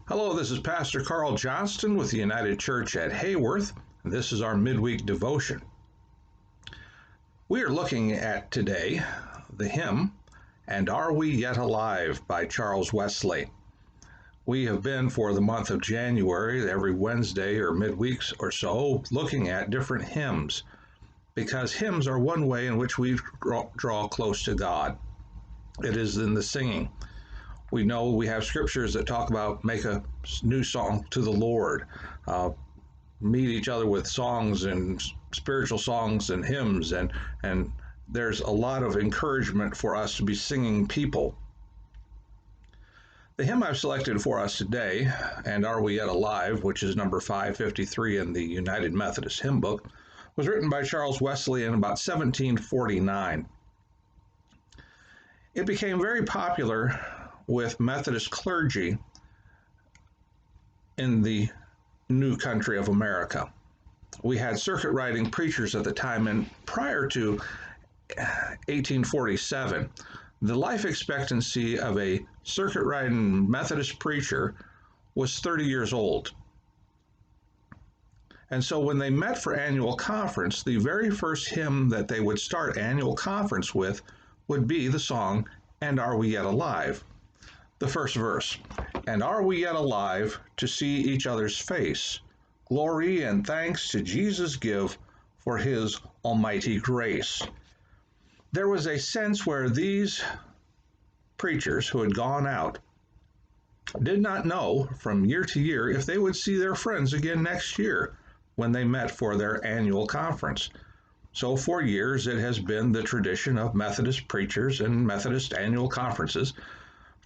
Hello, this is Pastor Carl Johnston with the United Church at Hayworth, and this is our midweek devotion. We are looking at today the hymn, "And Are We Yet Alive" by Charles Wesley. We have been for the month of January, every Wednesday or midweeks or so, looking at different hymns, because hymns are one way in which we draw close to God. It is in the singing. We know we have scriptures that talk about make a new song to the Lord, meet each other with songs and spiritual songs and hymns, and there's a lot of encouragement for us to be singing people. The hymn I've selected for us today, "And Are We Yet Alive," which is number 553 in the United Methodist Hymn Book, was written by Charles Wesley in about 1749. It became very popular with Methodist clergy in the new country of America. We had circuit riding preachers at the time, and prior to 1847, the life expectancy of a circuit riding Methodist preacher was 30 years old. And so when they met for annual conference, the very first hymn that they would start annual conference with would be the song, "And Are We Yet Alive?" The first verse, "And are we yet alive to see each other's face? Glory and thanks to Jesus give for his almighty grace." There was a sense where these preachers who had gone out did not know from year to year if they would see their friends again next year when they met for their annual conference. So for years it has been the tradition of Methodist preachers and Methodist annual conferences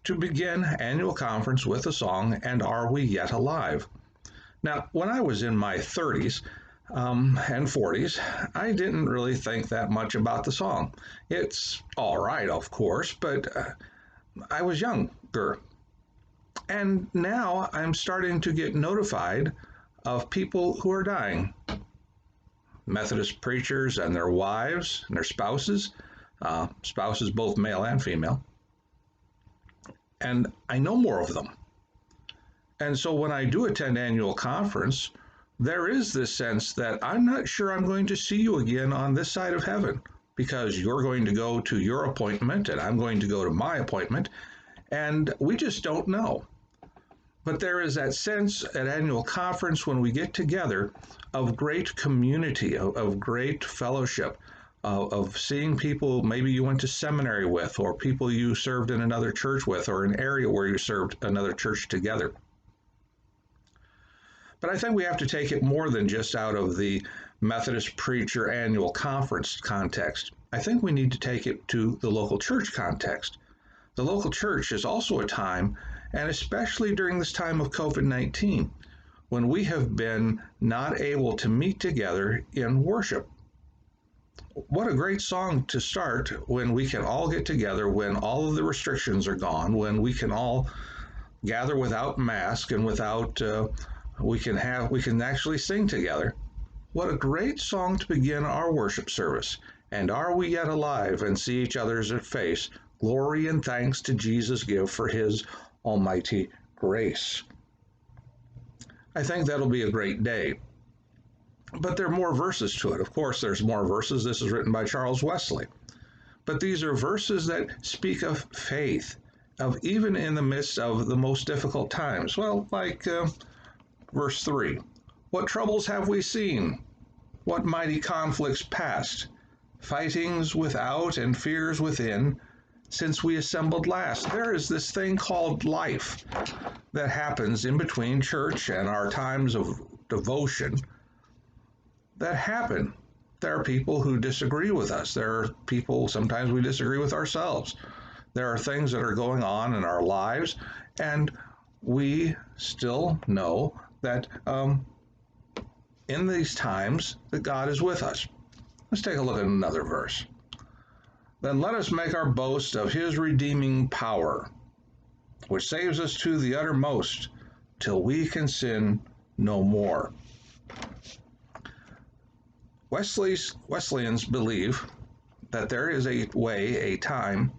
to begin annual conference with the song, "And Are We Yet Alive?" Now, when I was in my 30s and 40s, I didn't really think that much about the song. It's all right, of course, but I was younger. And now I'm starting to get notified of people who are dying. Methodist preachers and their wives and their spouses both male and female. And I know more of them. And so when I do attend annual conference, there is this sense that I'm not sure I'm going to see you again on this side of heaven, because you're going to go to your appointment and I'm going to go to my appointment, and we just don't know. But there is that sense at annual conference when we get together of great community, of great fellowship, of seeing people maybe you went to seminary with, or people you served in another church with, or an area where you served another church together. But I think we have to take it more than just out of the Methodist preacher annual conference context. I think we need to take it to the local church context. The local church is also a time, and especially during this time of COVID-19, when we have been not able to meet together in worship. What a great song to start when we can all get together, when all of the restrictions are gone, when we can all gather without mask and without, we can actually sing together. What a great song to begin our worship service. "And are we yet alive and see each other's face? Glory and thanks to Jesus give for his almighty grace." I think that'll be a great day. But there are more verses to it. Of course, there's more verses. This is written by Charles Wesley. But these are verses that speak of faith, of even in the midst of the most difficult times. Well, like verse 3, "What troubles have we seen? What mighty conflicts past? Fightings without and fears within, since we assembled last." There is this thing called life that happens in between church and our times of devotion that happen. There are people who disagree with us. There are people, sometimes we disagree with ourselves. There are things that are going on in our lives, and we still know that in these times that God is with us. Let's take a look at another verse. "Then let us make our boast of his redeeming power, which saves us to the uttermost, till we can sin no more." Wesleyans believe that there is a way, a time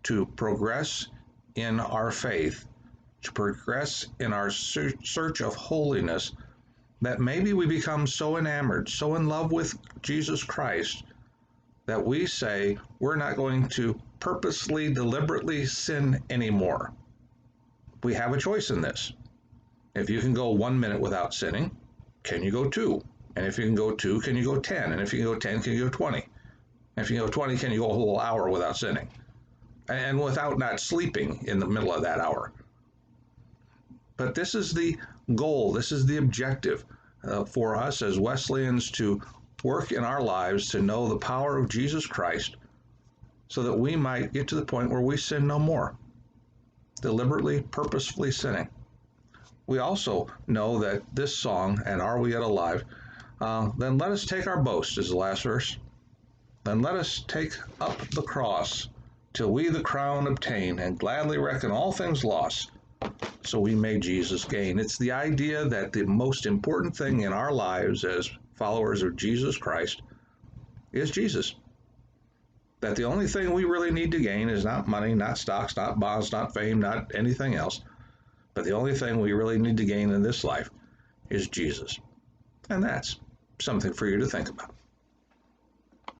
to progress in our faith to progress in our search of holiness, that maybe we become so enamored, so in love with Jesus Christ, that we say we're not going to purposely, deliberately sin anymore. We have a choice in this. If you can go 1 minute without sinning, can you go 2? And if you can go 2, can you go 10? And if you can go 10, can you go 20? And if you can go 20, can you go a whole hour without sinning? And without not sleeping in the middle of that hour. But this is the goal, this is the objective for us as Wesleyans, to work in our lives to know the power of Jesus Christ so that we might get to the point where we sin no more, deliberately, purposefully sinning. We also know that this song, and Are We Yet Alive, then let us take our boast, is the last verse. Then let us take up the cross till we the crown obtain, and gladly reckon all things lost, so we may Jesus gain. It's the idea that the most important thing in our lives as followers of Jesus Christ is Jesus. That the only thing we really need to gain is not money, not stocks, not bonds, not fame, not anything else. But the only thing we really need to gain in this life is Jesus. And that's something for you to think about.